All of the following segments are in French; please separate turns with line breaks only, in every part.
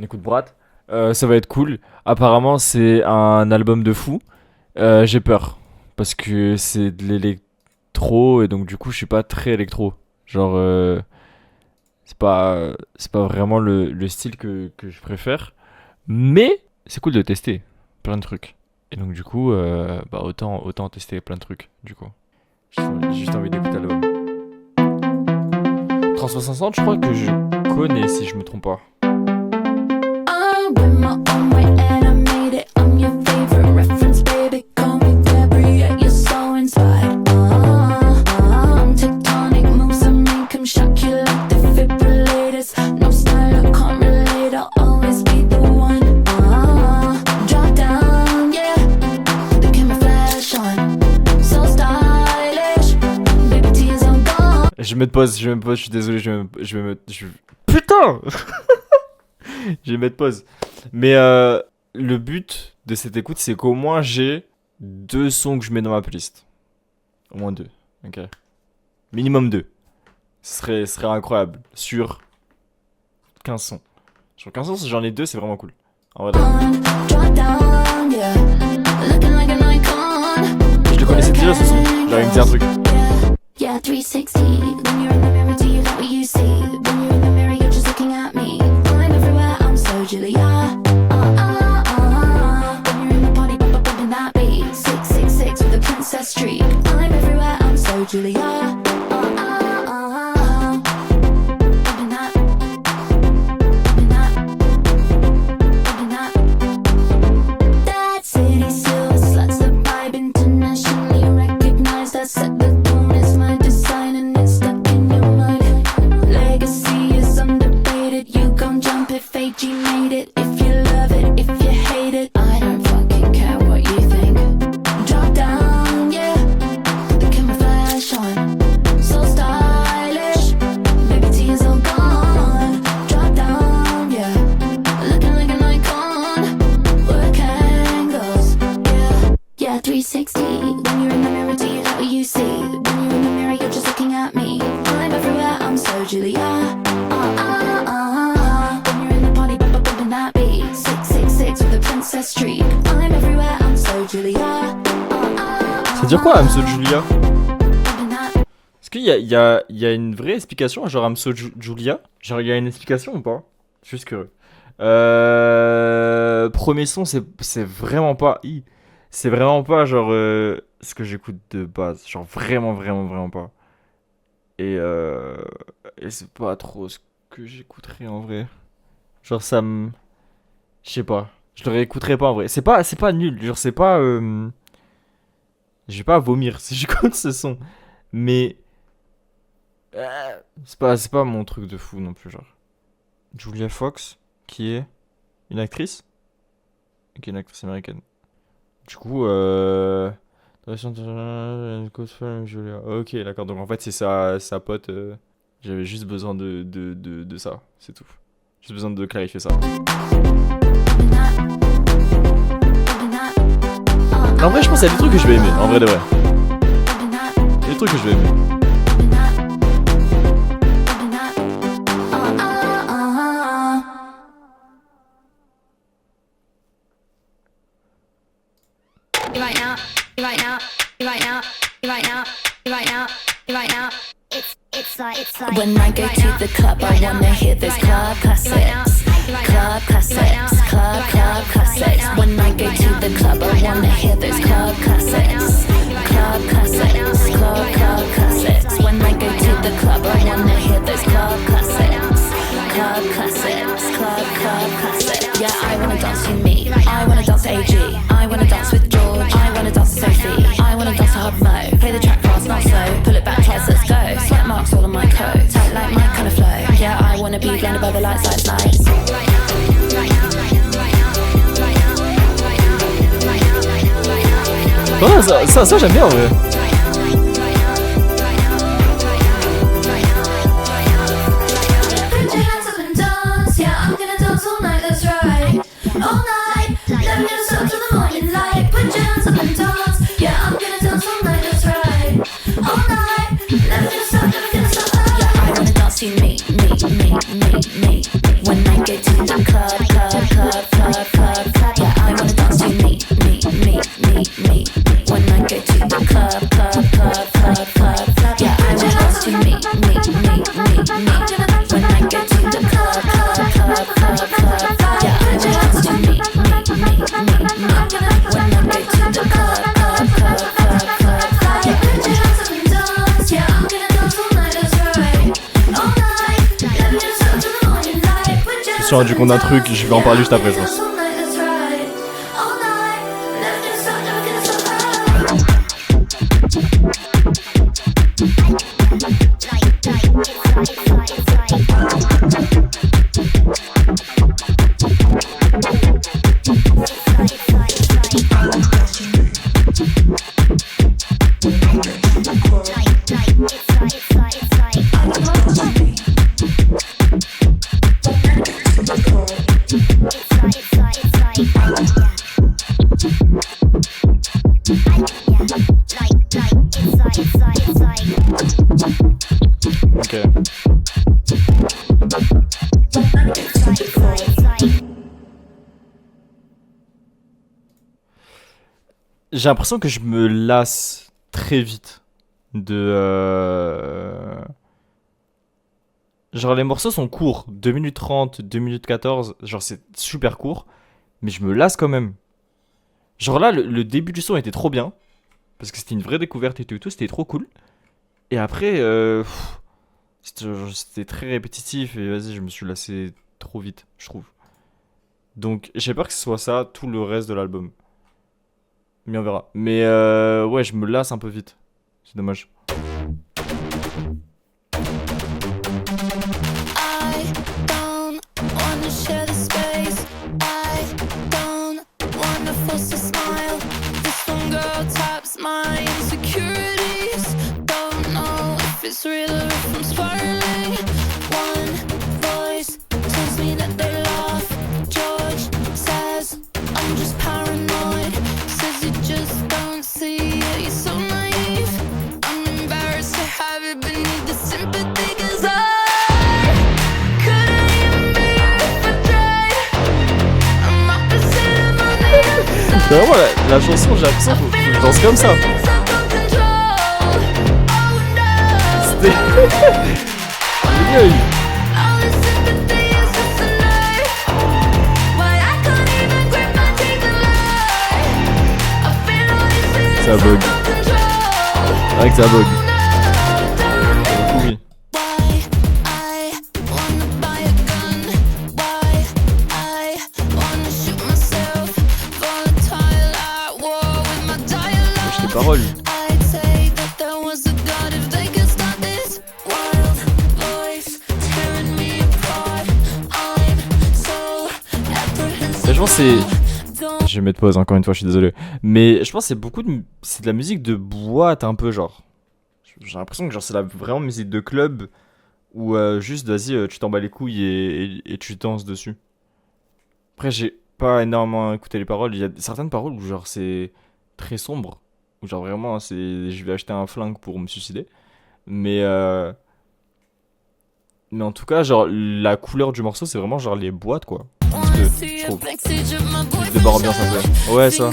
Écoute Brat, ça va être cool. Apparemment, c'est un album de fou. J'ai peur parce que c'est de l'électro et donc du coup, je suis pas très électro. Genre, c'est pas vraiment le style que je préfère. Mais c'est cool de tester plein de trucs. Et donc du coup, bah autant tester plein de trucs. Du coup, j'ai juste envie d'écouter l'album. 360, je crois que je connais si je me trompe pas.
I went my own way and I made it. I'm your favorite reference, baby. Call me Gabrielle, you're so inspired. Tectonic moves I make 'em shock you like defibrillators. No style, I can't relate. I'll always be the one. Drop down, yeah. The camera flash on, so stylish. Baby, tears are gone.
Je vais mettre pause, je suis désolé, Putain Je vais mettre pause. Mais le but de cette écoute, c'est qu'au moins j'ai 2 sons que je mets dans ma playlist. Au moins 2, ok. Minimum 2. Ce serait incroyable. Sur 15 sons. Sur 15 sons, si j'en ai 2, c'est vraiment cool. En vrai,
Drop down, yeah. Looking like an icon.
je le connaissais déjà ce son. Genre, il me dit un truc.
Yeah, 360. When you're in the mirror, do you like what you see? When you're in the mirror, you're just looking at me. I'm everywhere, I'm so Julia. When you're in the party, bumping that beat. 666 with a princess streak. I'm everywhere, I'm so Julia. Bumping that, bumping that, bumping that. That city silver sluts, the vibe internationally recognized. I set the tone, it's my design and it's stuck in your mind. Legacy is undebated, you gon' jump if AG made it. If you love it, if you hate it, I don't fucking care what you think. Drop down, yeah, the camera flash on, so stylish. Baby, tears all gone. Drop down, yeah, looking like an icon. Work angles, yeah. Yeah, 360. When you're in the mirror, do you like what you see? When you're in the mirror, you're just looking at me. I'm everywhere, I'm so Julia. When you're in the party, bumping that beat. 666 with a princess streak. I'm everywhere, I'm so Julia.
Ça veut dire quoi, I'm so Julia?
Bumping that.
Est-ce qu'il y a une vraie explication à genre I'm so Julia? Genre, il y a une explication ou pas? Je suis juste curieux. Premier son, c'est vraiment pas. C'est vraiment pas genre ce que j'écoute de base. Genre vraiment, vraiment, vraiment pas. Et c'est pas trop ce que j'écouterais en vrai. Genre ça me. Je sais pas. Je le réécouterais pas en vrai. C'est pas nul. Genre c'est pas. Je vais pas vomir si j'écoute ce son. Mais. C'est pas mon truc de fou non plus, genre. Julia Fox, qui est une actrice. Qui est une actrice américaine. Du coup, Julia. Ok, d'accord. Donc en fait, c'est sa pote. J'avais juste besoin de ça. C'est tout. Juste besoin de clarifier ça. En vrai, je pense qu'il y a des trucs que je vais aimer. En vrai de vrai. Il y a des trucs que je vais aimer.
When I go to the club, I wanna hear those club classics. Club classics, club classics. When I go to the club, I wanna hear those club classics. Club classics, club classics. When I go to the club, I wanna hear those club classics. Club classics, club classics. Yeah, I wanna dance to me. I wanna dance to AG. I wanna dance with George. I wanna dance to Sophie. I wanna dance to Hub Mo. Play the track fast, not slow. Pull it back twice, let's go. Sweat marks all on my coat. Tight like my kind of flow. Yeah, I wanna be blinded by the lights, lights, lights.
Oh, ça j'aime bien en vrai.
Put your hands up and dance, yeah, I'm gonna dance all night, that's right. All night, never gonna stop till the morning light. Put your hands up and dance, yeah, I'm gonna dance all night, that's right. All night, never gonna stop, never gonna stop. Yeah, I wanna dance to me. When I get to the club.
suis rendu compte d'un truc, je vais en parler juste après, je pense. Ok. J'ai l'impression que je me lasse très vite de... Genre les morceaux sont courts, 2 minutes 30, 2 minutes 14, genre c'est super court, mais je me lasse quand même. Genre là, le début du son était trop bien, parce que c'était une vraie découverte et tout, c'était trop cool. Et après, c'était très répétitif et vas-y, je me suis lassé trop vite, je trouve. Donc j'ai peur que ce soit ça tout le reste de l'album. Mais on verra. Mais ouais, je me lasse un peu vite. C'est dommage.
I don't wanna share the space. I don't wanna force a smile. This one girl taps my insecurities. Don't know if it's real or if I'm spiraling. One voice tells me that they laugh. George says I'm just paranoid. Says you just don't see it. You're so naive. I'm embarrassed to have it beneath the sympathy, 'cause I couldn't even be you if I tried. I'm opposite of my name.
C'est vraiment la chanson, j'ai l'impression que je danse comme ça. C'était. Génial. Ça bug. C'est vrai que ça bug. Oui. Lâche tes paroles. Franchement, c'est. Je vais mettre pause encore une fois, je suis désolé. Mais je pense que c'est de la musique de boîte un peu, genre. J'ai l'impression que genre c'est la vraiment musique de club où juste vas-y, tu t'en bats les couilles et tu danses dessus. Après, j'ai pas énormément écouté les paroles. Il y a certaines paroles où genre c'est très sombre, où genre vraiment c'est je vais acheter un flingue pour me suicider. Mais mais en tout cas, genre la couleur du morceau, c'est vraiment genre les boîtes quoi. Parce que je trouve. Juste de barre ambiance un peu. Ouais, ça.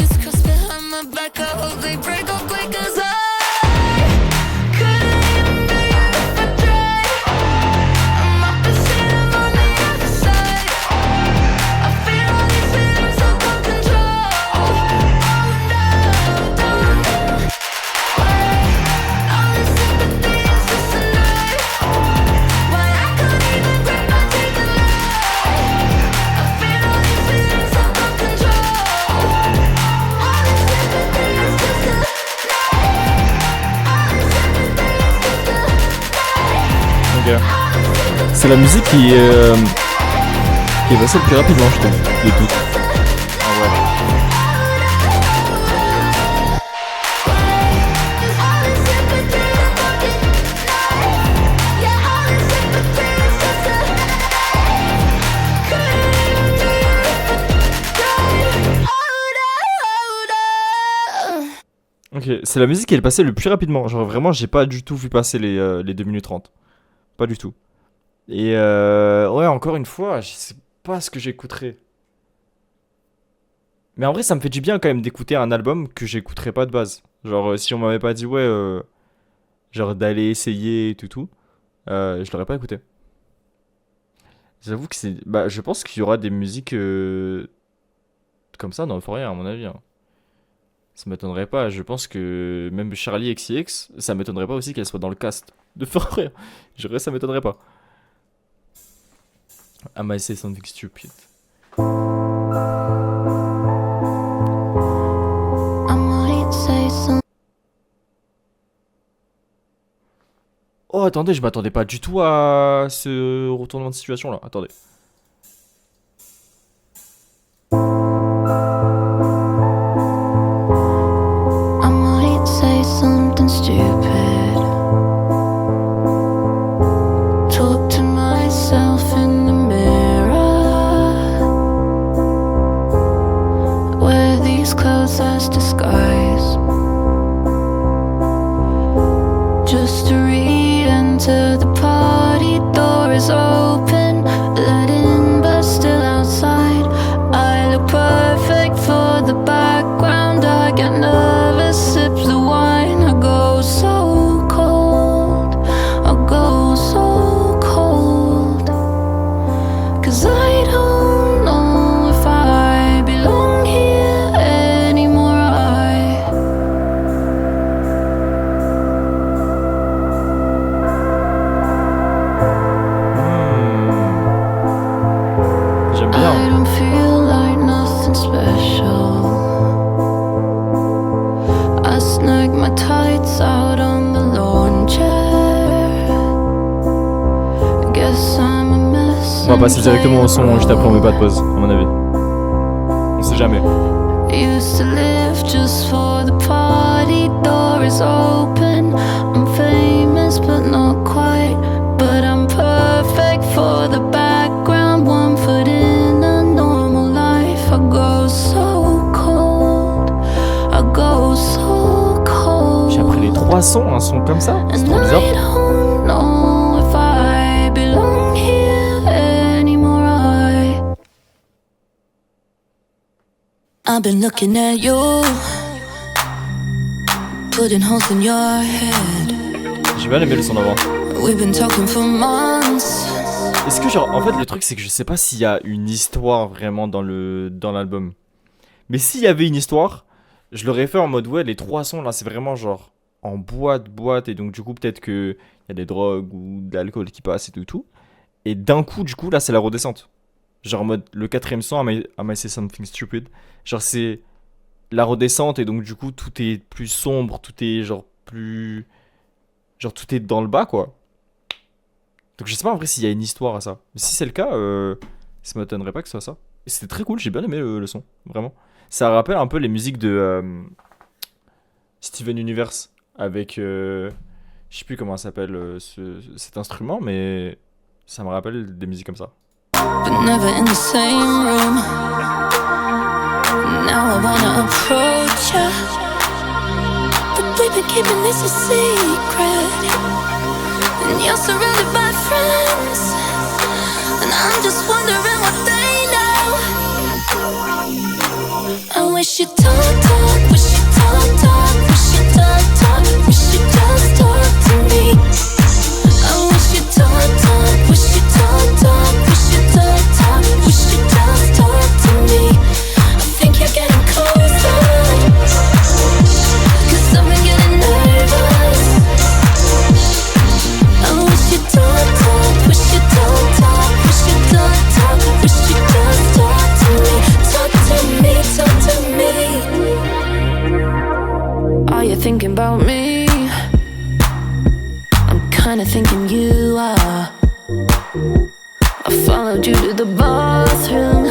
C'est la musique qui est passée le plus rapidement, je trouve, de tout. Ah ouais. Ok, c'est la musique qui est passée le plus rapidement. Genre vraiment, j'ai pas du tout vu passer les 2 minutes 30. Pas du tout. Et ouais, encore une fois, je sais pas ce que j'écouterais. Mais en vrai, ça me fait du bien quand même d'écouter un album que j'écouterais pas de base. Genre, si on m'avait pas dit, ouais, genre d'aller essayer et tout, je l'aurais pas écouté. J'avoue que c'est. Bah, je pense qu'il y aura des musiques comme ça dans Euphoria, à mon avis, hein. Ça m'étonnerait pas. Je pense que même Charlie XCX, ça m'étonnerait pas aussi qu'elle soit dans le cast de Euphoria. Je dirais, ça m'étonnerait pas. I might say something stupid.
I might say something.
Oh, attendez, je m'attendais pas du tout à ce retournement de situation là. Attendez.
I might say something stupid. Talk to myself in the mirror. Wear these clothes as disguise. Just to re-enter the party, door is open, let in but still outside. I look perfect for the background. I get nervous, sip the wine. I go so cold, I go so cold. 'Cause I don't know if I belong here anymore.
J'aime
I
bien.
don't feel like nothing special. I snag my tights out on the lawn chair. Guess I'm a mess.
On va passer directement au son juste après, on met pas de pause, à mon avis. On sait jamais.
Used to live just for the party, door is open. I'm famous but not quite. But I'm perfect for the background. 1 foot in a normal life. I go so cold, I go so cold.
J'ai appris les 3 sons, un son comme ça. C'est
And
trop
I
bizarre.
don't know if I belong here anymore. I've been looking at you, putting holes in your head.
J'ai bien aimé le son d'avant.
We've been talking for months.
Est-ce que genre, en fait le truc c'est que je sais pas s'il y a une histoire vraiment dans l'album. Mais s'il y avait une histoire, je l'aurais fait en mode ouais, les 3 sons là c'est vraiment genre en boîte et donc du coup peut-être que il y a des drogues ou de l'alcool qui passe et tout. Et d'un coup du coup là c'est la redescente. Genre en mode le 4ème son, I might say something stupid. Genre c'est la redescente et donc du coup tout est plus sombre, tout est genre plus... Genre tout est dans le bas quoi. Donc je sais pas en vrai s'il y a une histoire à ça. Mais si c'est le cas, ça m'étonnerait pas que ce soit ça. Et c'était très cool, j'ai bien aimé le son, vraiment. Ça rappelle un peu les musiques de Steven Universe avec... je sais plus comment ça s'appelle cet instrument, mais ça me rappelle des musiques comme ça.
But never in the same room. Now I wanna approach ya, but we've been keeping this a secret. And you're surrounded by friends, and I'm just wondering what they know. I wish you'd talk, wish you'd talk, wish you'd talk, wish you'd just talk to me. I wish you'd talk, wish you'd talk, wish you'd talk, wish you'd just talk to me. I think you're getting closer, 'cause I've been getting nervous. I wish you'd talk, wish you'd talk, wish you'd talk, wish you'd just talk to me. Talk to me, talk to me. Are you thinking about me? I'm kinda thinking you are. I followed you to the bathroom,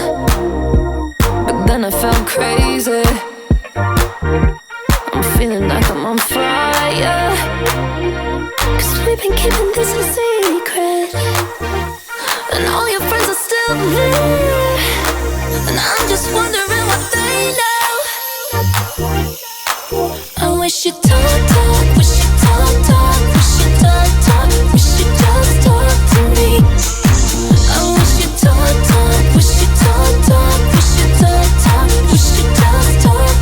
but then I felt crazy. I'm feeling like I'm on fire, 'cause we've been keeping this a secret. And all your friends are still here, and I'm just wondering what they know. I wish you'd talk, wish you'd talk, wish you'd talk, wish you'd just talk to me. I wish you'd talk, wish you'd talk, wish you'd talk, wish you'd just talk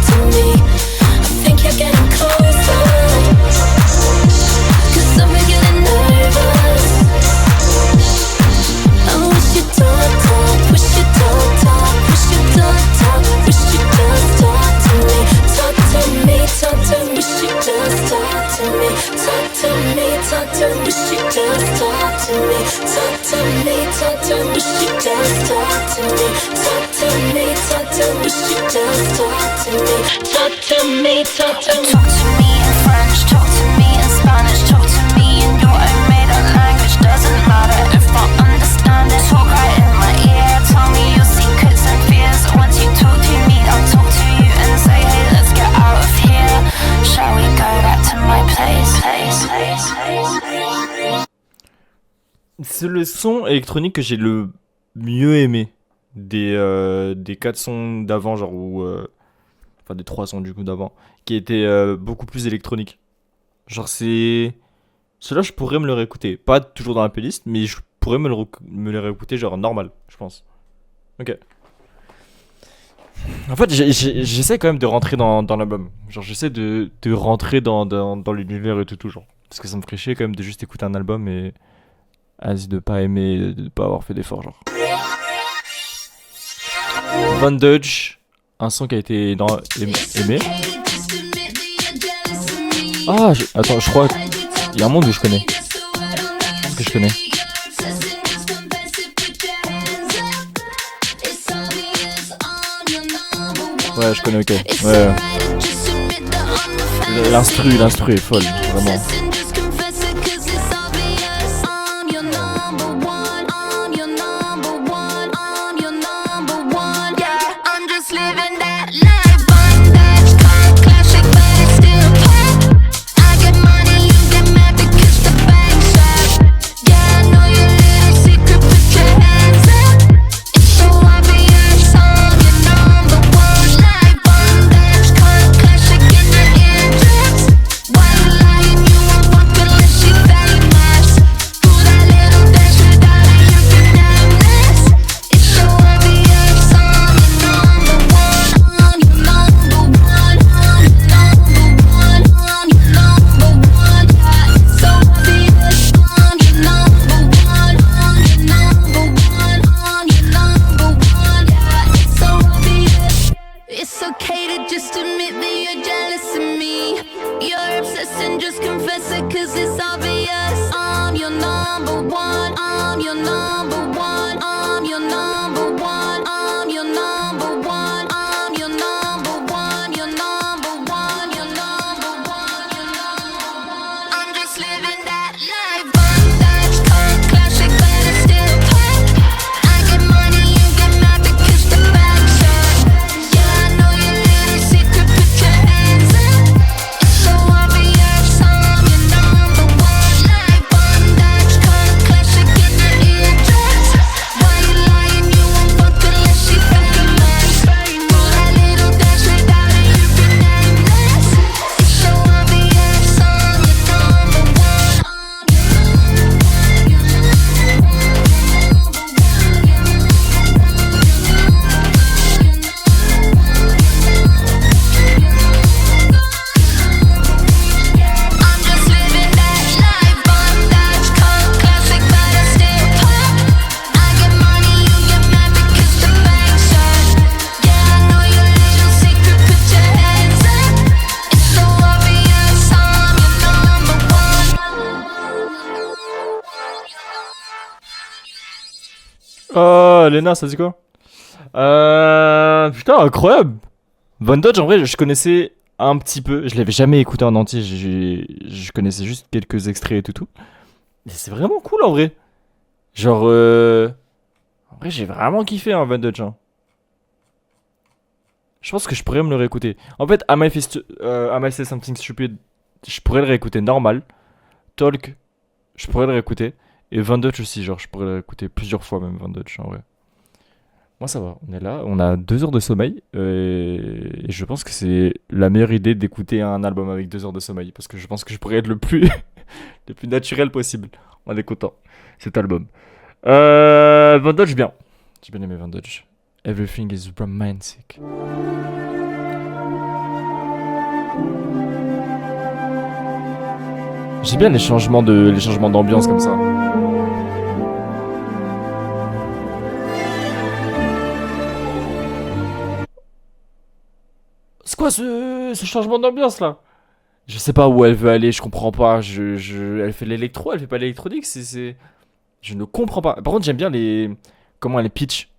to me, talk to me, talk to me. Wish you just talk to me, talk to me, talk to me. Talk to me in French, talk to me in Spanish, talk to me in your own made-up language. Doesn't matter if I understand it. Talk right in my ear, tell me your secrets and fears. Once you talk to me, I'll talk to you and say, hey, let's get out of here. Shall we go back to my place?
C'est le son électronique que j'ai le mieux aimé des 4 sons d'avant, genre, enfin, des 3 sons du coup d'avant, qui étaient beaucoup plus électroniques. Genre, c'est. Celui-là, je pourrais me le réécouter. Pas toujours dans la playlist, mais je pourrais me le réécouter, genre, normal, je pense. Ok. En fait, j'essaie quand même de rentrer dans l'album. Genre, j'essaie de rentrer dans l'univers et tout, genre. Parce que ça me ferait chier quand même de juste écouter un album et. Vas-y, de pas aimer, de pas avoir fait d'effort, genre. Von Dutch, un son qui a été aimé. Ah, attends, je crois qu'il y a un monde que je connais. Que je connais. Ouais, je connais, ok. Ouais. L'instru est folle, vraiment. Oh, Lena, ça dit quoi? Putain, incroyable! Von Dodge, en vrai, je connaissais un petit peu. Je l'avais jamais écouté en entier. Je connaissais juste quelques extraits et tout. Et c'est vraiment cool en vrai. Genre, en vrai, j'ai vraiment kiffé Von Dodge. Hein. Je pense que je pourrais me le réécouter. En fait, Am I Say Something Stupid, je pourrais le réécouter normal. Talk, je pourrais le réécouter. Et Von Dutch aussi, genre, je pourrais le réécouter plusieurs fois même, Von Dutch, en vrai. Moi, ça va, on est là, on a 2 heures de sommeil. Et je pense que c'est la meilleure idée d'écouter un album avec 2 heures de sommeil. Parce que je pense que je pourrais être le plus, le plus naturel possible en écoutant cet album. Von Dutch, bien. J'ai bien aimé Von Dutch. Everything is romantic. J'ai bien les changements d'ambiance comme ça. C'est quoi ce changement d'ambiance là? Je sais pas où elle veut aller, je comprends pas. Elle fait l'électro, elle fait pas l'électronique, Je ne comprends pas. Par contre, j'aime bien comment elle pitch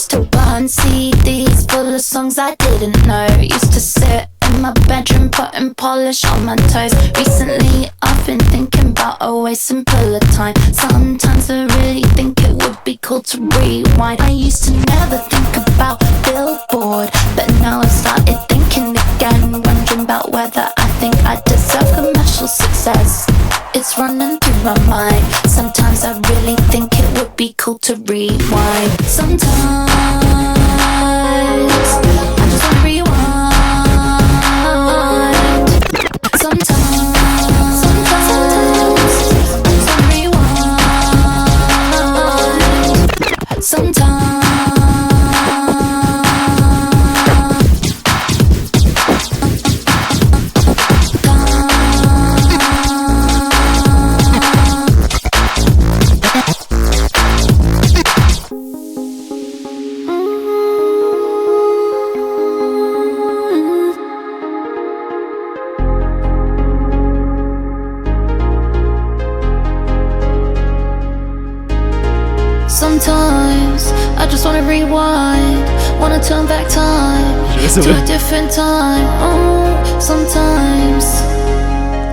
Used to burn CDs full of songs I didn't know. Used to sit in my bedroom putting polish on my toes. Recently I've been thinking about a way simpler time. Sometimes I really think it would be cool to rewind. I used to never think about Billboard, but now I've started thinking again, wondering about whether I think I deserve commercial success. It's running through my mind. Sometimes I really think it would be cool to rewind. Sometimes I just wanna rewind. Sometimes I just wanna rewind. Sometimes. Sometimes I just wanna rewind, wanna turn back time to a different time. Oh, sometimes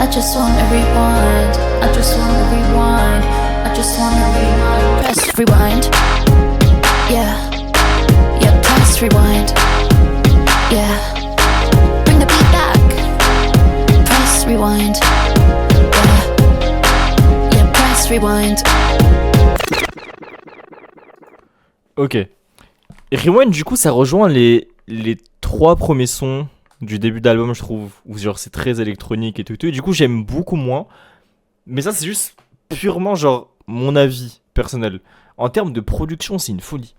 I just wanna rewind, I just wanna rewind, I just wanna rewind. Press rewind, yeah, yeah, press rewind, yeah. Bring the beat back, press rewind, yeah, yeah, press rewind.
Ok. Rewind, du coup, ça rejoint les 3 premiers sons du début d'album, je trouve, où genre c'est très électronique et tout, et du coup, j'aime beaucoup moins. Mais ça, c'est juste purement genre mon avis personnel. En termes de production, c'est une folie.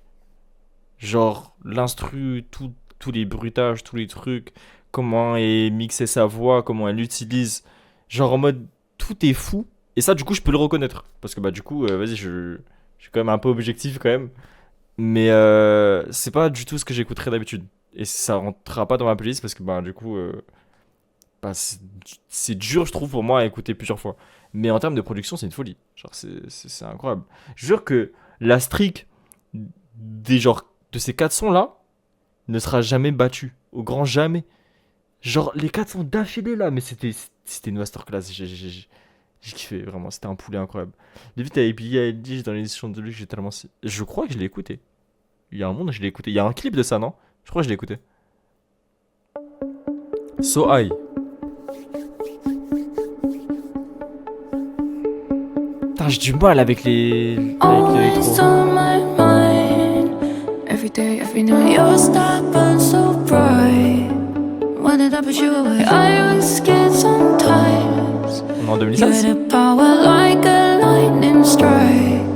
Genre, l'instru, tous les bruitages, tous les trucs, comment est mixée sa voix, comment elle l'utilise. Genre, en mode, tout est fou. Et ça, du coup, je peux le reconnaître. Parce que, bah, du coup, vas-y, je suis quand même un peu objectif, quand même. Mais c'est pas du tout ce que j'écouterais d'habitude. Et ça rentrera pas dans ma playlist parce que bah, du coup, bah, c'est dur, je trouve, pour moi à écouter plusieurs fois. Mais en termes de production, c'est une folie. Genre, c'est incroyable. Je jure que la streak de ces 4 sons-là ne sera jamais battue. Au grand jamais. Genre, les 4 sons d'affilée là, mais c'était une masterclass. J'ai kiffé, vraiment, c'était un poulet incroyable. David avait Billie Eilish dans l'édition de lui que j'ai tellement. Je crois que je l'ai écouté. Il y a un monde, je l'ai écouté. Il y a un clip de ça, non? Je crois que je l'ai écouté. So High. Putain, j'ai du mal avec les. Avec
Always on my mind. Every day, every night. Your star burns so bright. When did I put you away? I was scared sometimes.
On est en
You
2016.
had a power like a lightning strike.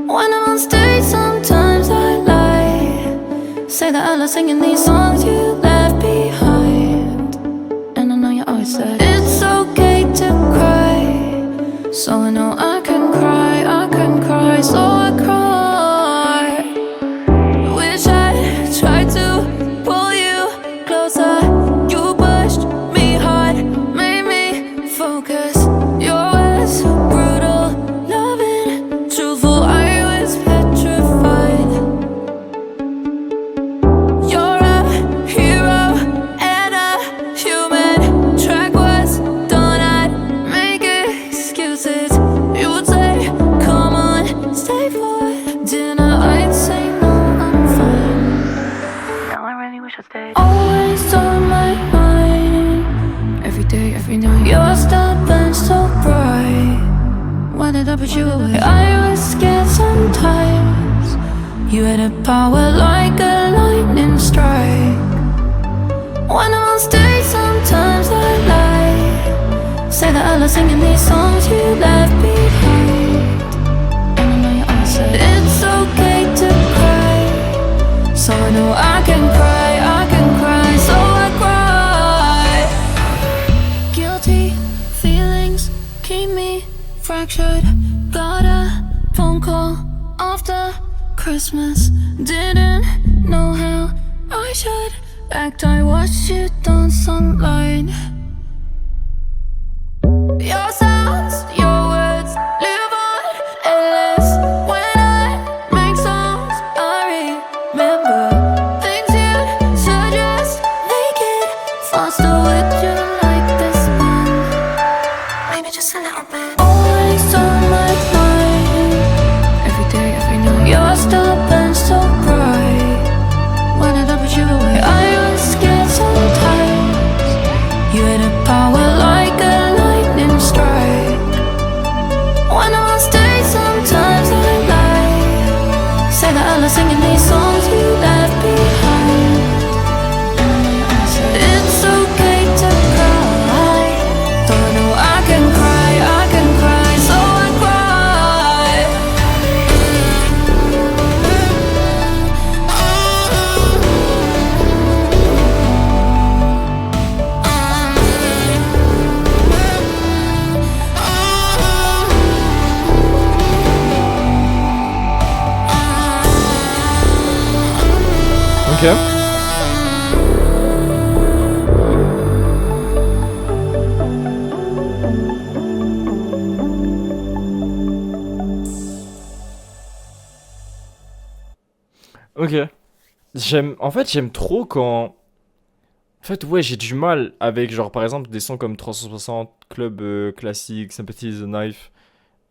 When I'm on stage, sometimes I lie. Say that I love singing these songs you left behind. And I know you always said it's okay to cry. So I know I can cry, so I cry. Wish I tried to pull you closer. You pushed me hard, made me focus. Your words so brutal, loving, truthful. I was petrified. You're a hero and a human. Track was done, I'd make excuses. You would say, come on, stay for dinner. I'd say, no, I'm fine. Now I really wish I stayed. Always on my mind. Every day, every night. Your star burns so bright. Why did I put you away? I was scared sometimes. You had a power like a lightning strike. When I'm on stage, sometimes I lie. Say that I love singing these songs you left behind. And I know you all said it's okay to cry. So I know I can cry, so I cry. Guilty feelings keep me fractured. Got a phone call after Christmas. Didn't know how I should act. I watched you dance online. Your sounds, your words live on endless. When I make songs, I girl, I'm singing these songs you left behind. It's okay to cry. Don't know I can cry, so I cry.
Ok. Ok. En fait, j'aime trop quand. En fait, ouais, j'ai du mal avec, genre, par exemple, des sons comme 360, Club Classique, Sympathy is a Knife,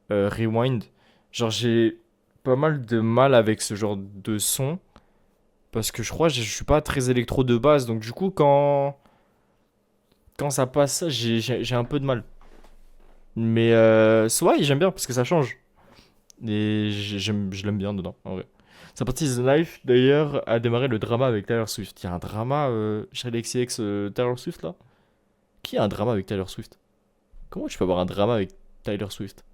Rewind. Genre, j'ai pas mal de mal avec ce genre de son. Parce que je crois que je suis pas très électro de base. Donc, du coup, quand ça passe ça, j'ai un peu de mal. Mais, ouais, j'aime bien parce que ça change. Et je l'aime bien dedans, en vrai. Sympathy is a Knife, d'ailleurs, a démarré le drama avec Taylor Swift. Il y a un drama, Charli XCX, Taylor Swift, là? Qui a un drama avec Taylor Swift? Comment tu peux avoir un drama avec Taylor Swift?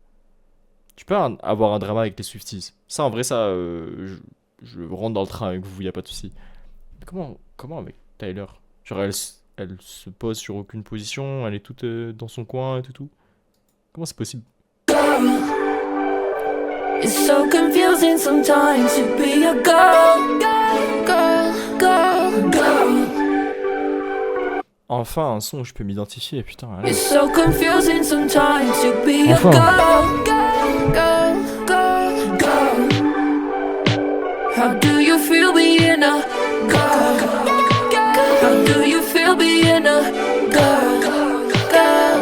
Tu peux avoir un drama avec les Swifties. Ça, en vrai, ça, je rentre dans le train avec vous, y a pas de souci. Mais comment avec Tyler? Genre, elle se pose sur aucune position, elle est toute dans son coin et tout. Comment c'est possible?
It's so confusing sometimes to be a girl, girl.
Enfin, un son où je peux m'identifier, putain. Allez.
It's so confusing sometimes to be a
Enfin.
girl. How do you feel being a girl? How do you feel being a girl?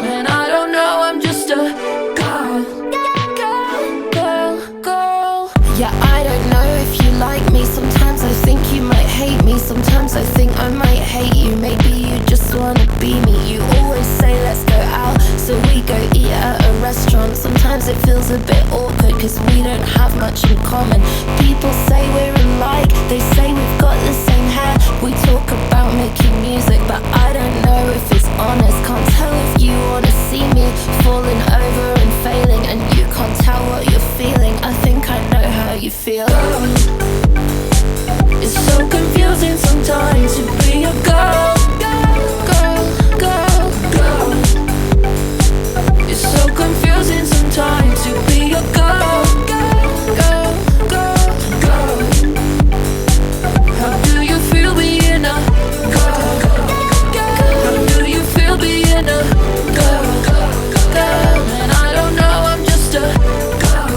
And I don't know, I'm just a girl. Yeah, I don't know if you like me. Sometimes I think you might hate me. Sometimes I think I might hate you. Maybe you just wanna be me. You always say let's go out, so we go eat at a restaurant. Sometimes it feels a bit awkward cause we don't have much in common. People say we're alike, they say we've got the same hair. We talk about making music, but I don't know if it's honest. Can't tell if you wanna see me falling over and failing, and you can't tell what you're feeling. I think I know how you feel. It's so confusing sometimes to be a girl. It's so confusing sometimes to be a girl. How do you feel being a girl? How do you feel being a girl? And I don't know, I'm just a girl.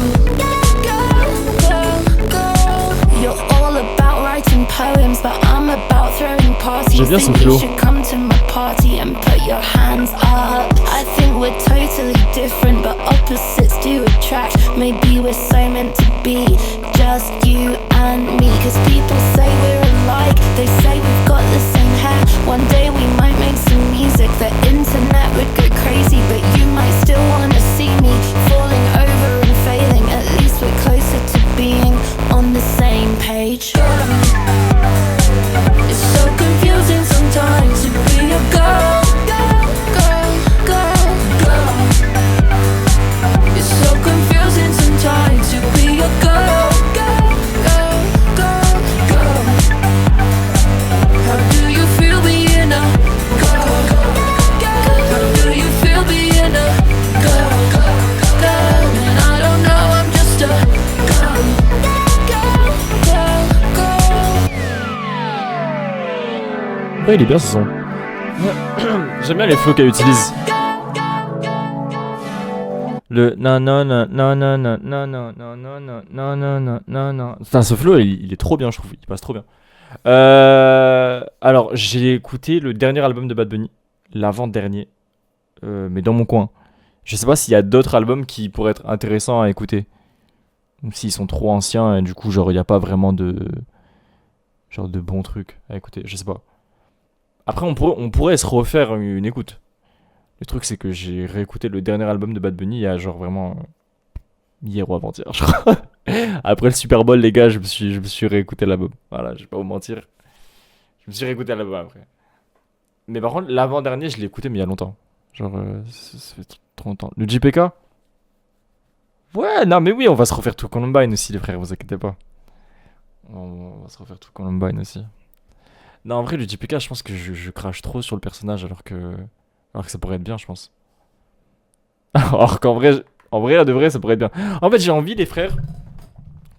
You're all about writing poems, but I'm about throwing parties.
J'aime bien ce
Think you
flow.
should come to my party and put your hands up. I think we're totally different, but opposites do attract. Maybe we're so meant to be, just you and me. Cause people say we're alike, they say we've got the same hair. One day we might make some music, the internet would go crazy, but you might still wanna see me falling over and failing. At least we're closer to being on the same page. It's so confusing sometimes to be a girl. It's so confusing sometimes to be a girl. How do you feel being a girl? How do you feel being a girl? And I don't know, I'm just a girl.
Ouais, il est bien ce son. J'aime bien les flows qu'elle utilise. Le non. Putain, ce flow, il est trop bien, je trouve. Il passe trop bien. Alors, j'ai écouté le dernier album de Bad Bunny, l'avant-dernier, mais dans mon coin. Je sais pas s'il y a d'autres albums qui pourraient être intéressants à écouter. Ou s'ils sont trop anciens et du coup, genre, il n'y a pas vraiment de bons trucs à écouter. Je sais pas. Après, on pourrait se refaire une écoute. Le truc, c'est que j'ai réécouté le dernier album de Bad Bunny il y a genre vraiment hier ou avant-hier, je crois. Après le Super Bowl, les gars, je me suis réécouté l'album. Voilà, je vais pas vous mentir. Je me suis réécouté l'album après. Mais par contre, l'avant-dernier, je l'ai écouté, mais il y a longtemps. Genre, ça fait trop longtemps. Le JPK? Ouais, non, mais oui, on va se refaire tout Columbine aussi, les frères, vous inquiétez pas. On va se refaire tout Columbine aussi. Non, en vrai, le JPK, je pense que je crache trop sur le personnage alors que ça pourrait être bien, je pense. Alors qu'en vrai, en vrai, là, de vrai, ça pourrait être bien. En fait, j'ai envie, les frères,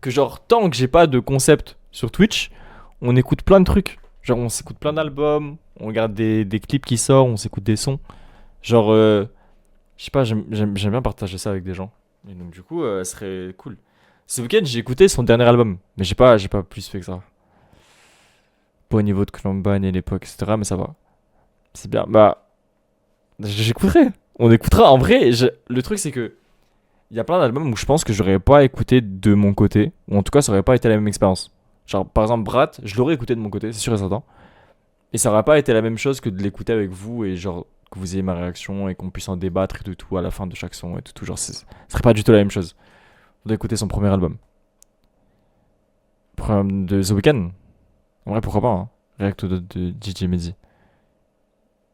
que genre, tant que j'ai pas de concept sur Twitch, on écoute plein de trucs. Genre, on s'écoute plein d'albums, on regarde des clips qui sortent, on s'écoute des sons. Genre, je sais pas, j'aime bien partager ça avec des gens. Et donc, du coup, ce serait cool. Ce week-end, j'ai écouté son dernier album, mais j'ai pas plus fait que ça. Pas au niveau de Columbine et l'époque, etc., mais ça va. C'est bien. Bah, j'écouterai. On écoutera. En vrai, le truc, c'est que il y a plein d'albums où je pense que j'aurais pas écouté de mon côté, ou en tout cas, ça aurait pas été la même expérience. Genre, par exemple, Brat, je l'aurais écouté de mon côté, c'est sûr et certain. Et ça aurait pas été la même chose que de l'écouter avec vous et genre que vous ayez ma réaction et qu'on puisse en débattre et tout à la fin de chaque son et tout. Genre, ce serait pas du tout la même chose. D'écouter son premier album. De The Weeknd. En vrai, pourquoi pas, hein. React de DJ Mehdi.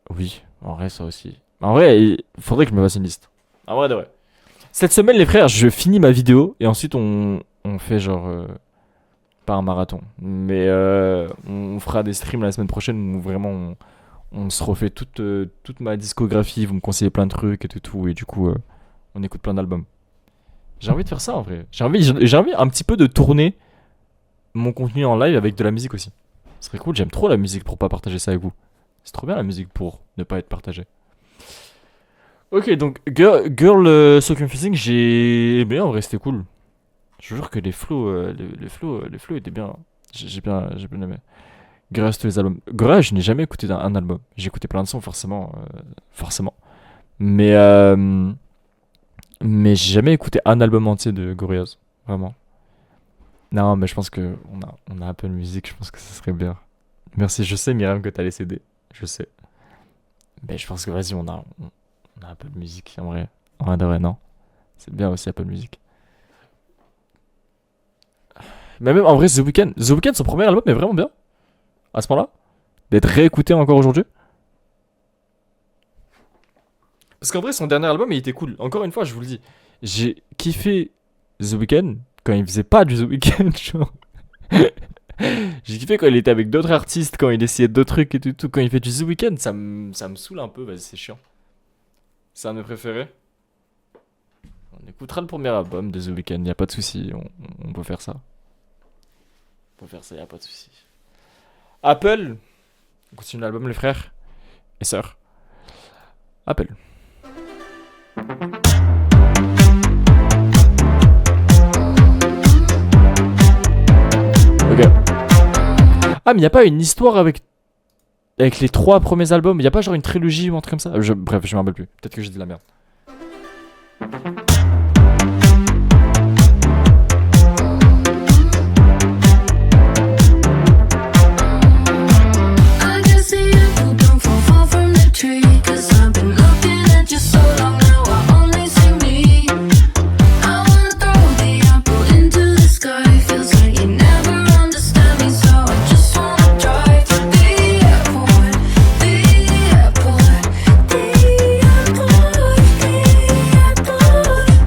Oui, en vrai, ça aussi. En vrai, il faudrait que je me fasse une liste. En vrai, de vrai. Cette semaine, les frères, je finis ma vidéo et ensuite on fait genre. Pas un marathon, mais on fera des streams la semaine prochaine où vraiment on se refait toute ma discographie. Vous me conseillez plein de trucs et tout, et du coup, on écoute plein d'albums. J'ai envie de faire ça en vrai. J'ai envie un petit peu de tourner mon contenu en live avec de la musique aussi. Ce serait cool, j'aime trop la musique pour pas partager ça avec vous. C'est trop bien la musique pour ne pas être partagée. Ok, donc Girl So Confusing, j'ai aimé, en vrai c'était cool. Je vous jure que les flows, les flows étaient bien. J'ai bien aimé. Grâce à tous les albums. Gorillaz, je n'ai jamais écouté un album. J'ai écouté plein de sons, forcément. Mais j'ai jamais écouté un album entier de Gorillaz. Vraiment. Non, mais je pense que on a Apple Music, je pense que ça serait bien. Merci, je sais, Myriam, que t'as les CD. Je sais. Mais je pense que vas-y, on a Apple Music, en vrai. En vrai, de vrai, non. C'est bien aussi Apple Music. Mais même en vrai, The Weeknd, son premier album est vraiment bien. À ce moment-là. D'être réécouté encore aujourd'hui. Parce qu'en vrai, son dernier album, il était cool. Encore une fois, je vous le dis. J'ai kiffé The Weeknd quand il faisait pas du The Weeknd, genre. J'ai kiffé quand il était avec d'autres artistes, quand il essayait d'autres trucs et tout. Quand il fait du The Weeknd, ça me saoule un peu. Vas-y, c'est chiant. C'est un de mes préférés. On écoutera le premier album de The Weeknd, y a pas de souci. On peut faire ça. On peut faire ça, y a pas de souci. Apple. On continue l'album, les frères et sœurs. Apple. Ok. Ah, mais y a pas une histoire avec les 3 premiers albums? Y a pas genre une trilogie ou un truc comme ça? Bref, je m'en rappelle plus. Peut-être que j'ai dit de la merde.
I can see you don't fall far from the tree. 'Cause I've been looking at you so long now, I only see me. I wanna throw the apple into the sky. Feels like you never understand me, so I just wanna drive to the airport, the airport, the airport, the airport.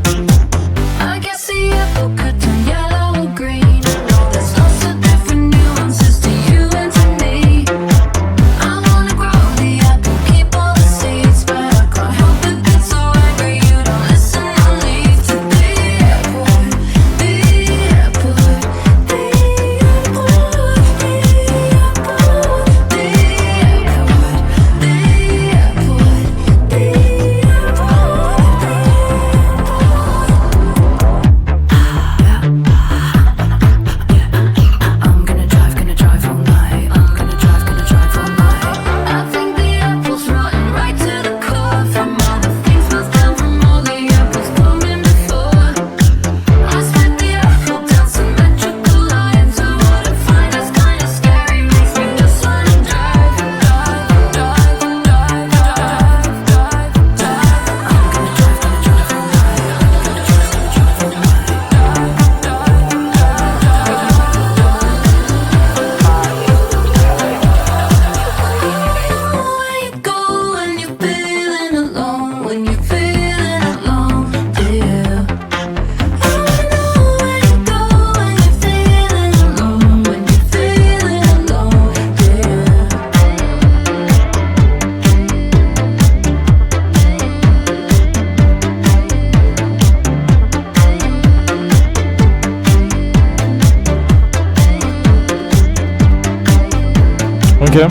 Ok.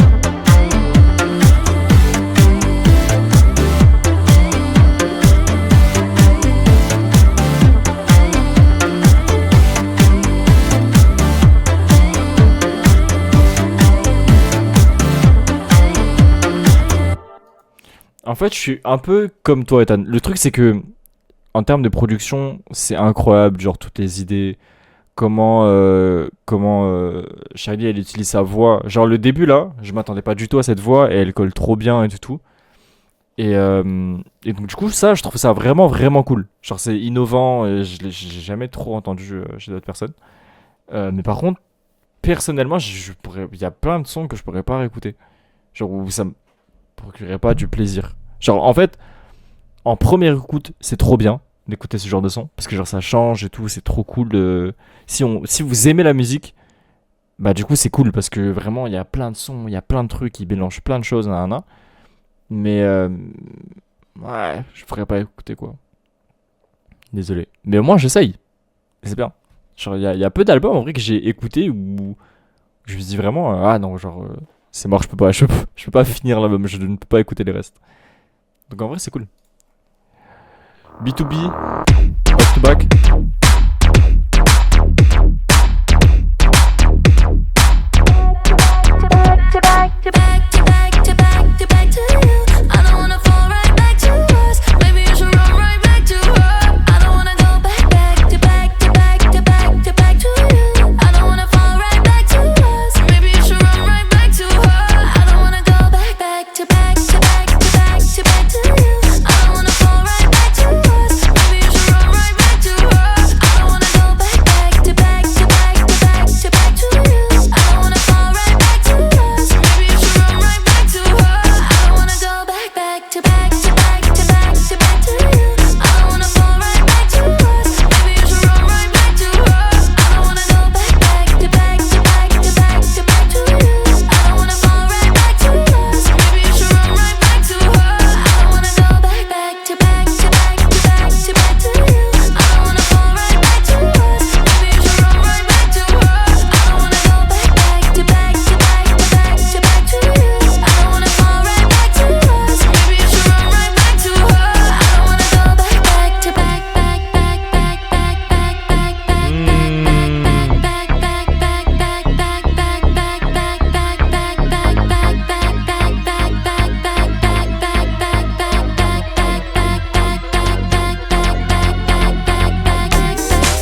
En fait, je suis un peu comme toi, Ethan. Le truc, c'est que, en termes de production, c'est incroyable. Genre, toutes les idées. Comment Charlie, elle utilise sa voix. Genre, le début, là, je m'attendais pas du tout à cette voix. Et elle colle trop bien et tout. Et donc, du coup, ça, je trouve ça vraiment, vraiment cool. Genre, c'est innovant. Et j'ai jamais trop entendu chez d'autres personnes. Mais par contre, personnellement, il y a plein de sons que je pourrais pas réécouter. Genre, où ça me procurerait pas du plaisir. Genre, en fait, en première écoute, c'est trop bien d'écouter ce genre de son. Parce que, genre, ça change et tout, c'est trop cool. Si vous aimez la musique, bah, du coup, c'est cool. Parce que vraiment, il y a plein de sons, il y a plein de trucs, ils mélangent plein de choses, nanana. Mais, ouais, je pourrais pas écouter, quoi. Désolé. Mais au moins, j'essaye. C'est bien. Genre, il y a peu d'albums, en vrai, que j'ai écouté où je me dis vraiment, ah non, genre, c'est mort, je peux pas finir l'album, je ne peux pas écouter les restes. Donc en vrai, c'est cool. B2B, back to back.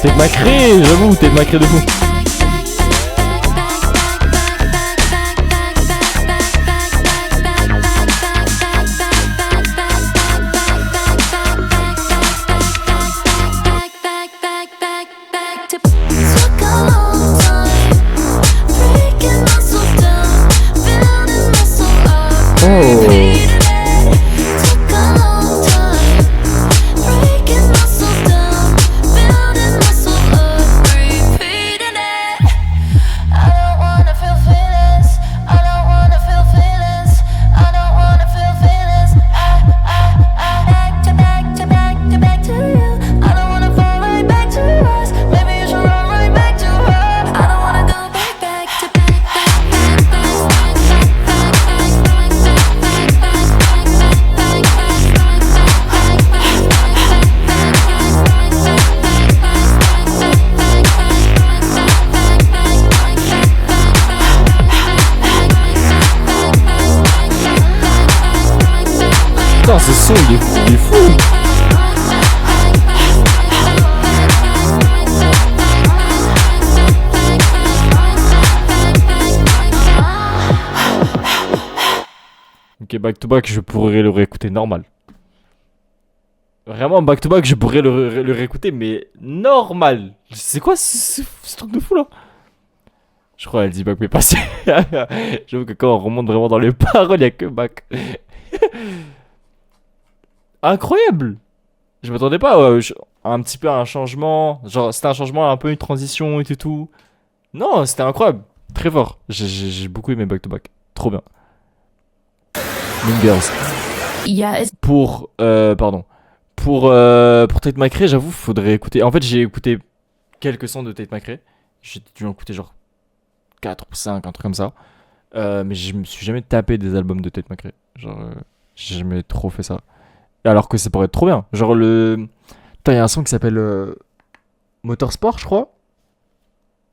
Tête macrée, j'avoue, tête macrée de fou. Putain, ce son, il est fou. Ok, back to back, je pourrais le réécouter normal. Vraiment, back to back, je pourrais le réécouter, mais normal. C'est quoi ce truc de fou là? Je crois qu'elle dit back, mais passé. J'avoue que quand on remonte vraiment dans les paroles, il n'y a que back. Incroyable! Je m'attendais pas à un petit peu à un changement. Genre, c'était un changement, un peu une transition et tout. Non, c'était incroyable. Très fort. J'ai beaucoup aimé Back to Back. Trop bien. Mean Girls.
Yeah,
Pardon. Pour Tate McRae, j'avoue, faudrait écouter. En fait, j'ai écouté quelques sons de Tate McRae. J'ai dû en écouter genre 4 ou 5, un truc comme ça. Mais je me suis jamais tapé des albums de Tate McRae. Genre, j'ai jamais trop fait ça. Et alors que ça pourrait être trop bien. Genre, Putain, il y a un son qui s'appelle Motorsport, je crois.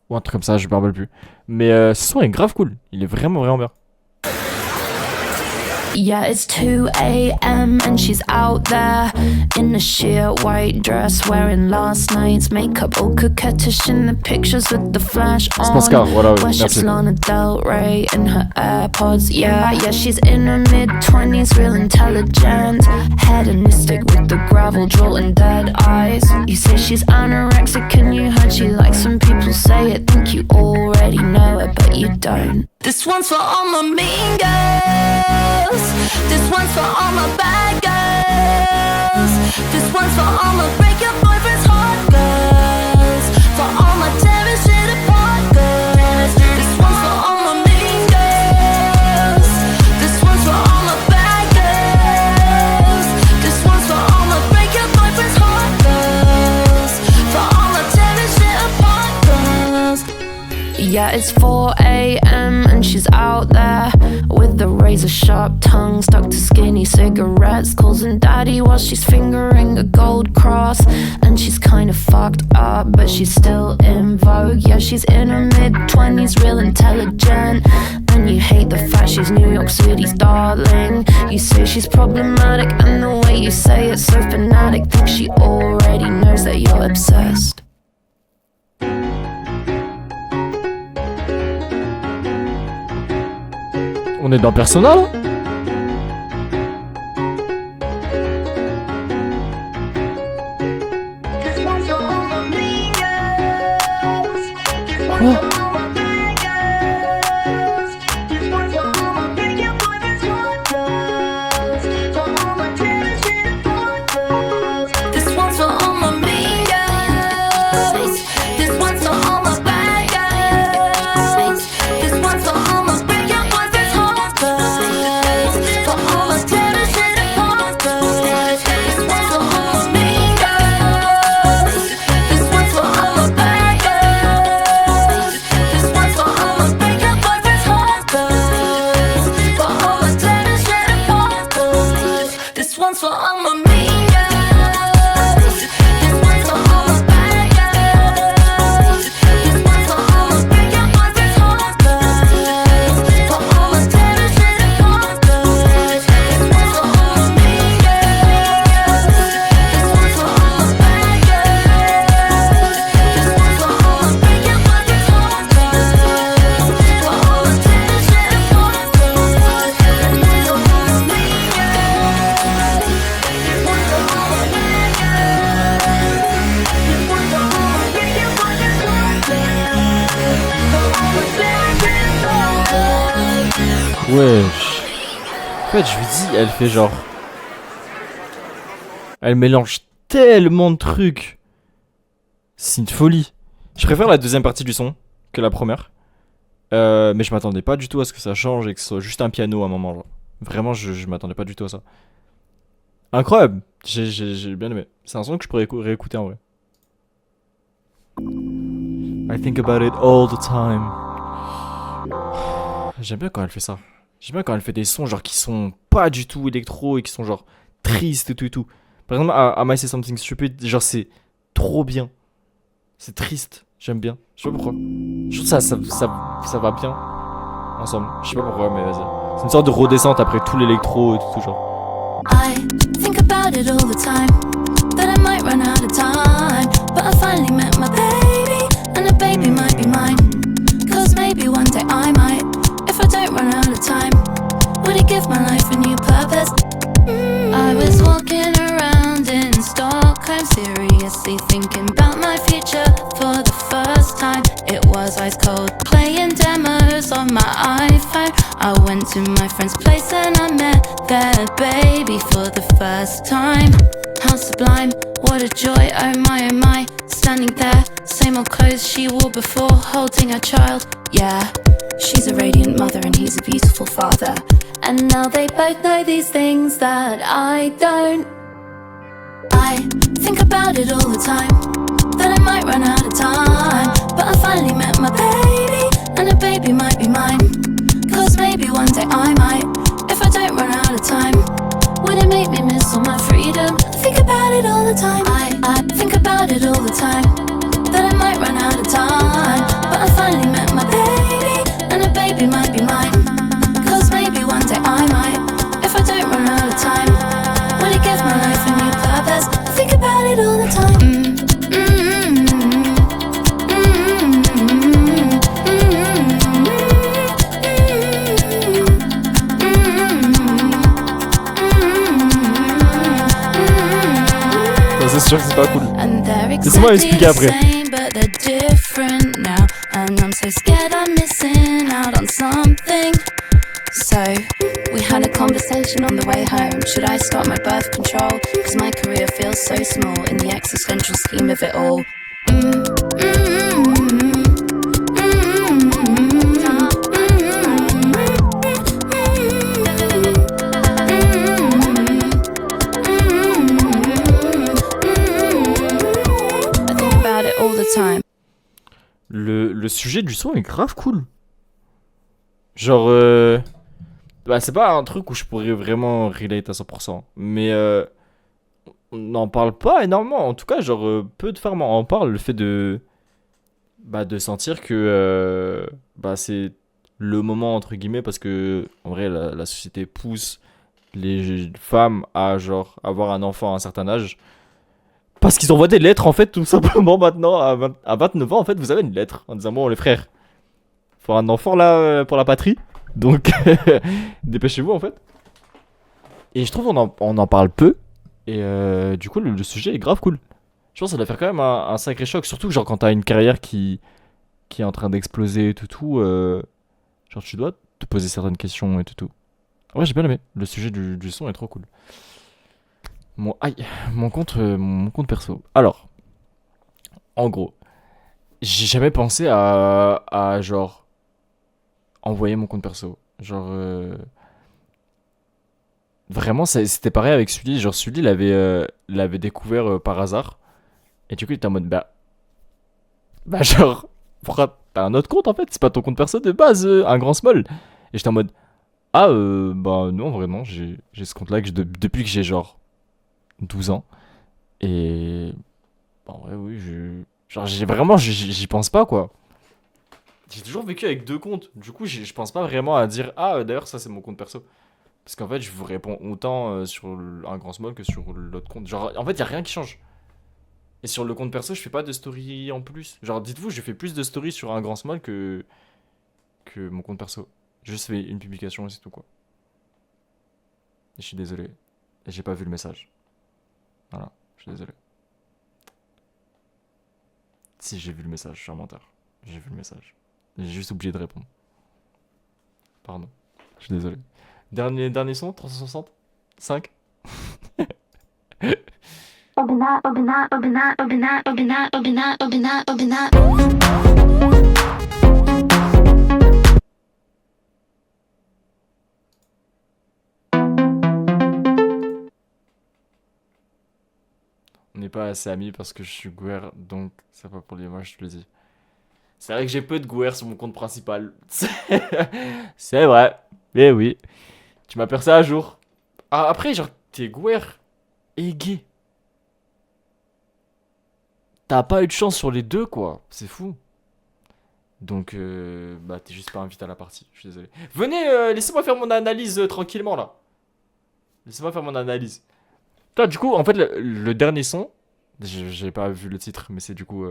Ou un truc comme ça, je me rappelle plus. Mais ce son est grave cool. Il est vraiment, vraiment bien.
Yeah, it's 2 a.m. and she's out there in a sheer white dress, wearing last night's makeup, all coquettish in the pictures with the flash on.
C'est Pascal, voilà, oui,
Worships
merci.
Lana Del Rey in her AirPods. Yeah, she's in her mid-20s, real intelligent, hedonistic with the gravel jaw and dead eyes. You say she's anorexic and you heard she likes some people say it. Think you already know it, but you don't. This one's for all my mean girls. This one's for all my bad girls. This one's for all my break your boyfriend's heart girls. For all my tearing shit apart girls. This one's for all my mean girls. This one's for all my bad girls. This one's for all my break your boyfriend's heart girls. For all my tearing shit apart girls. Yeah, it's 4 a.m. and she's out there with the razor sharp tongue stuck to skinny cigarettes, calling daddy while she's fingering a gold cross. And she's kind of fucked up, but she's still in vogue. Yeah, she's in her mid-20s, real intelligent. And you hate the fact she's New York City's darling. You say she's problematic, and the way you say it's so fanatic. Think she already knows that you're obsessed.
On est dans Persona là? Quoi?
This one's for all my mean girls. This one's for all my bad girls. This one's for all my break your boyfriend's heart girls. For all my tearing shit apart girls. This one's for all my mean girls. This one's for all my bad girls. This one's for all my break your boyfriend's heart girls. For all my tearing shit apart girls. This one's for all my mean girls. This one's for all my bad girls. This one's for all my break your boyfriend's heart girls. For all my tearing shit apart girls. This one's for all my mean girls. This one's for all my bad girls. This one's for all my break your boyfriend's heart girls. For all my tearing shit apart girls. This one's for all my mean girls. This one's for all my bad girls. This one's for all my break your boyfriend's heart girls. For all my tearing shit apart girls.
Wesh. En fait, je vous dis, elle fait genre. Elle mélange tellement de trucs. C'est une folie. Je préfère la deuxième partie du son que la première. Mais je m'attendais pas du tout à ce que ça change et que ce soit juste un piano à un moment. Genre. Vraiment, je m'attendais pas du tout à ça. Incroyable. J'ai bien aimé. C'est un son que je pourrais réécouter en vrai. I think about it all the time. J'aime bien quand elle fait ça. J'aime bien quand elle fait des sons genre qui sont pas du tout électro et qui sont genre tristes et tout et tout. Par exemple, I Might Say Something Stupid, genre c'est trop bien. C'est triste, j'aime bien. Je sais pas pourquoi. Je trouve que ça va bien ensemble. Je sais pas pourquoi, mais vas-y. C'est une sorte de redescente après tout l'électro et tout genre.
I think about it all the time, that I might run out of time. But I finally met my baby, and the baby might be mine. Cause maybe one day I might, if I don't run out of time. Would it give my life a new purpose? I was walking around in Stockholm, seriously thinking about my future for the first time. It was ice cold, playing demos on my iPhone. I went to my friend's place and I met their baby for the first time. How sublime, what a joy, oh my, standing there, same old clothes she wore before, holding her child, yeah. She's a radiant mother and he's a beautiful father. And now they both know these things that I don't. I think about it all the time, that I might run out of time. But I finally met my baby, and the baby might be mine. Cause day I might, if I don't run out of time, would it make me miss all my freedom? I think about it all the time. I think about it all the time, that I might run out of time. But I finally met my baby, and a baby might be mine. Cause maybe one day I might, if I don't run out of time, will it give my life a new purpose? I think about it all the time.
C'est sûr que c'est pas cool.
And they're
Laisse-moi
exactly
expliquer
the
après.
same, but they're different now. And I'm so scared I'm missing out on something. So, we had a conversation on the way home. Should I start my birth control? Cause my career feels so small in the existential scheme of it all. I think about it all the time.
Le sujet du son est grave cool. Genre, bah, c'est pas un truc où je pourrais vraiment relate à 100%. Mais on n'en parle pas énormément. En tout cas, genre, peu de femmes en parlent. Le fait de sentir que bah, c'est le moment, entre guillemets, parce que en vrai, la société pousse les femmes à genre avoir un enfant à un certain âge. Parce qu'ils envoient des lettres, en fait, tout simplement, maintenant, à 29 ans, en fait, vous avez une lettre en disant, bon, les frères, faut un enfant, là, pour la patrie, donc, dépêchez-vous, en fait. Et je trouve on en parle peu, et du coup, le sujet est grave cool. Je pense que ça doit faire quand même un sacré choc, surtout, genre, quand t'as une carrière qui est en train d'exploser et tout, genre, tu dois te poser certaines questions et tout. Ouais, j'ai bien aimé, le sujet du son est trop cool. Mon compte perso. Alors, en gros, j'ai jamais pensé à genre envoyer mon compte perso. Genre vraiment c'était pareil avec Sully. Genre Sully l'avait découvert par hasard et du coup il était en mode bah genre pourquoi t'as un autre compte en fait, c'est pas ton compte perso de base, un grand small. Et j'étais en mode bah non vraiment j'ai ce compte là depuis que j'ai genre 12 ans. Et en vrai oui j'y pense pas quoi. J'ai toujours vécu avec deux comptes. Du coup je pense pas vraiment à dire d'ailleurs ça c'est mon compte perso. Parce qu'en fait je vous réponds autant sur un grand small que sur l'autre compte. Genre en fait y a rien qui change. Et sur le compte perso je fais pas de story en plus. Genre dites-vous je fais plus de story sur un grand small que mon compte perso. Je juste fais une publication et c'est tout quoi. Et je suis désolé. Et j'ai pas vu le message. Voilà, je suis désolé. Si j'ai vu le message, je suis un menteur. J'ai vu le message. J'ai juste oublié de répondre. Pardon. Je suis désolé. Dernier son, 360 5 On n'est pas assez amis parce que je suis gouer, donc c'est pas pour les moi je te le dis. C'est vrai que j'ai peu de gouer sur mon compte principal. C'est vrai. Mais oui. Tu m'as percé à jour. Après, genre, t'es gouer et gay. T'as pas eu de chance sur les deux, quoi. C'est fou. Donc, t'es juste pas invité à la partie. Je suis désolé. Venez, laissez-moi faire mon analyse tranquillement, là. Laissez-moi faire mon analyse. Toi, du coup, en fait, le dernier son, j'ai pas vu le titre, mais c'est du coup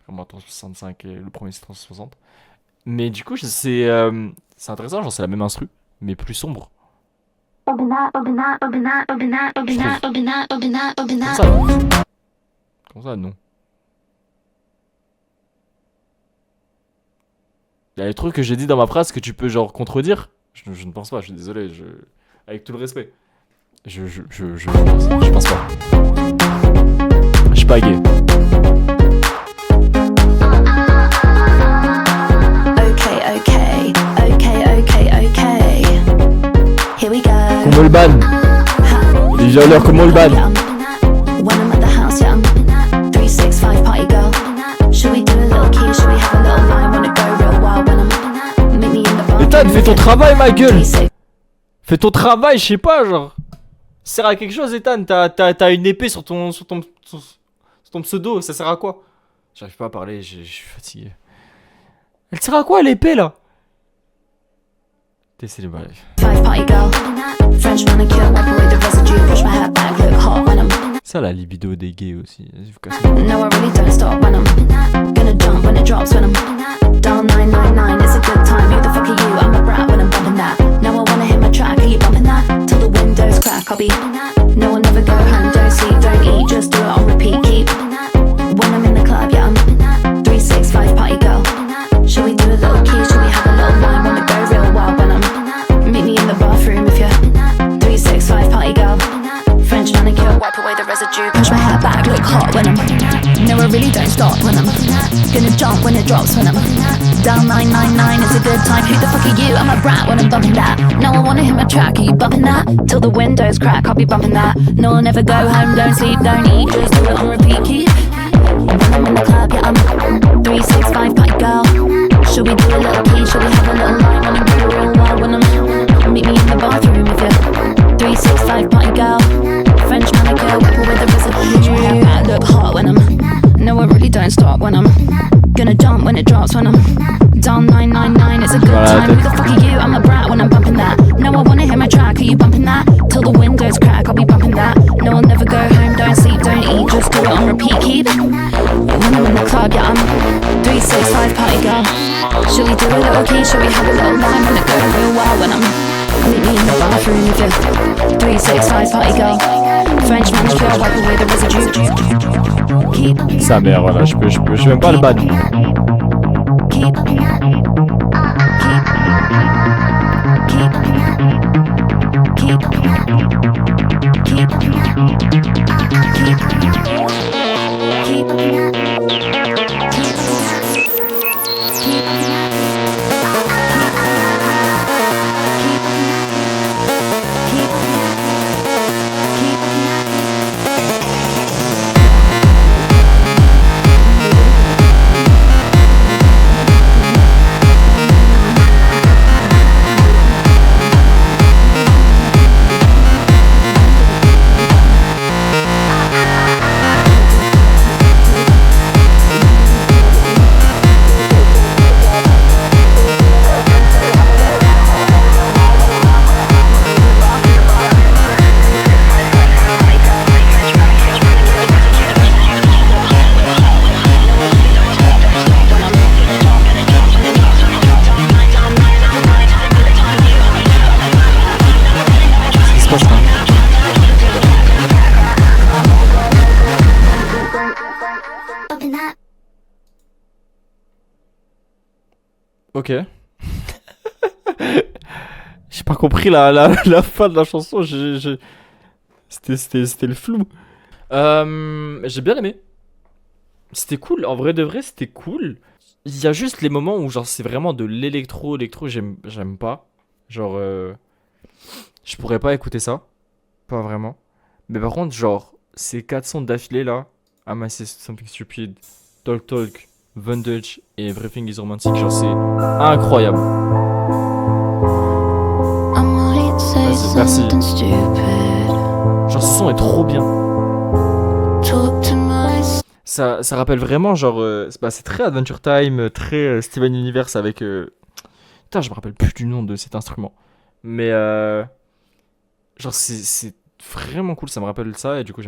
comme 365 et le premier c'est 360. Mais du coup, c'est intéressant, genre c'est la même instru, mais plus sombre. Comme ça, non. Il y a des trucs que j'ai dit dans ma phrase que tu peux genre contredire. Je ne pense pas, je suis désolé, avec tout le respect. Je pense pas. Je suis pas gay.
Okay. Here we go.
Comment le ban? Les violeurs, comment le ban?
When I'm at the house, yeah, I'm 365 party girl. Should we do a little key? Should we have a little line? Wanna go real wild when I'm make me in the bar.
Ethan, fais ton travail, ma gueule. Fais ton travail, je sais pas, genre. Ça sert à quelque chose, Ethan. T'as une épée sur ton pseudo, ça sert à quoi? J'arrive pas à parler, je suis fatigué. Elle sert à quoi l'épée là? T'essaies de parler. Ça la libido des gays aussi. Vas-y, vous cassez.
No, I really don't stop when I'm gonna jump when it drops when I'm down 999. It's a good time. Who the fuck are you? I'm a brat when I'm bumping that. Now I wanna hit my track. Are you bumping that? Till the windows crack. I'll be. No, I'll never go home. Don't sleep, don't eat. Just do it on repeat. Keep. When I'm in the club, yeah, I'm 365 party girl. Shall we do a little key? Shall we have a little line? Wanna go real wild when I'm. Meet me in the bathroom if you're 365 party girl. French manicure, wipe away the residue. Push my hair back, look hot when I'm. No, I really don't stop when I'm. Gonna jump when it drops when I'm. Down 999 is a good time. Who the fuck are you? I'm a brat when I'm bumping that. No, I wanna hit my track. Are you bumping that? Till the windows crack, I'll be bumping that. No, I'll never go home, don't sleep, don't eat. Just do it on repeat. Keep. When I'm in the club, yeah, I'm 365 party girl. Should we do a little key? Should we have a little line? Wanna go real wild when I'm. Meet me in the bathroom if you're 365 party girl. French manicure, wipe away the residue. I look hot when I'm. No, I really don't stop when I'm. Gonna jump when it drops when I'm. Down 999, it's a good time. Who the fuck are you? I'm a brat when I'm bumping that. No, I wanna hit my track. Are you bumping that? Till the windows crack, I'll be bumping that. No, I'll never go home, don't sleep, don't eat. Just do it on repeat. Keep. When I'm in the club, yeah, I'm 365 party girl. Should we do a little key? Should we have a little line? Wanna go real wild when I'm. Meet me in the bathroom if you're 365 party girl. French manicure, wipe away the residue. Keep.
Sa mère, voilà, je vais même pas le battre.
Keep. Keep. Keep. Keep. Keep.
Ok. J'ai pas compris la fin de la chanson. C'était le flou. J'ai bien aimé. C'était cool. En vrai de vrai, c'était cool. Il y a juste les moments où genre c'est vraiment de l'électro. Électro, j'aime pas. Genre, je pourrais pas écouter ça. Pas vraiment. Mais par contre, genre, ces 4 sons d'affilée là, Am I Something Stupid, Talk Talk, Vandage et Everything is Romantic, genre c'est incroyable. Vas-y, merci. Genre ce son est trop bien. Ça rappelle vraiment genre, c'est très Adventure Time, très Steven Universe avec... Putain, je me rappelle plus du nom de cet instrument. Mais genre c'est vraiment cool, ça me rappelle ça et du coup j'aime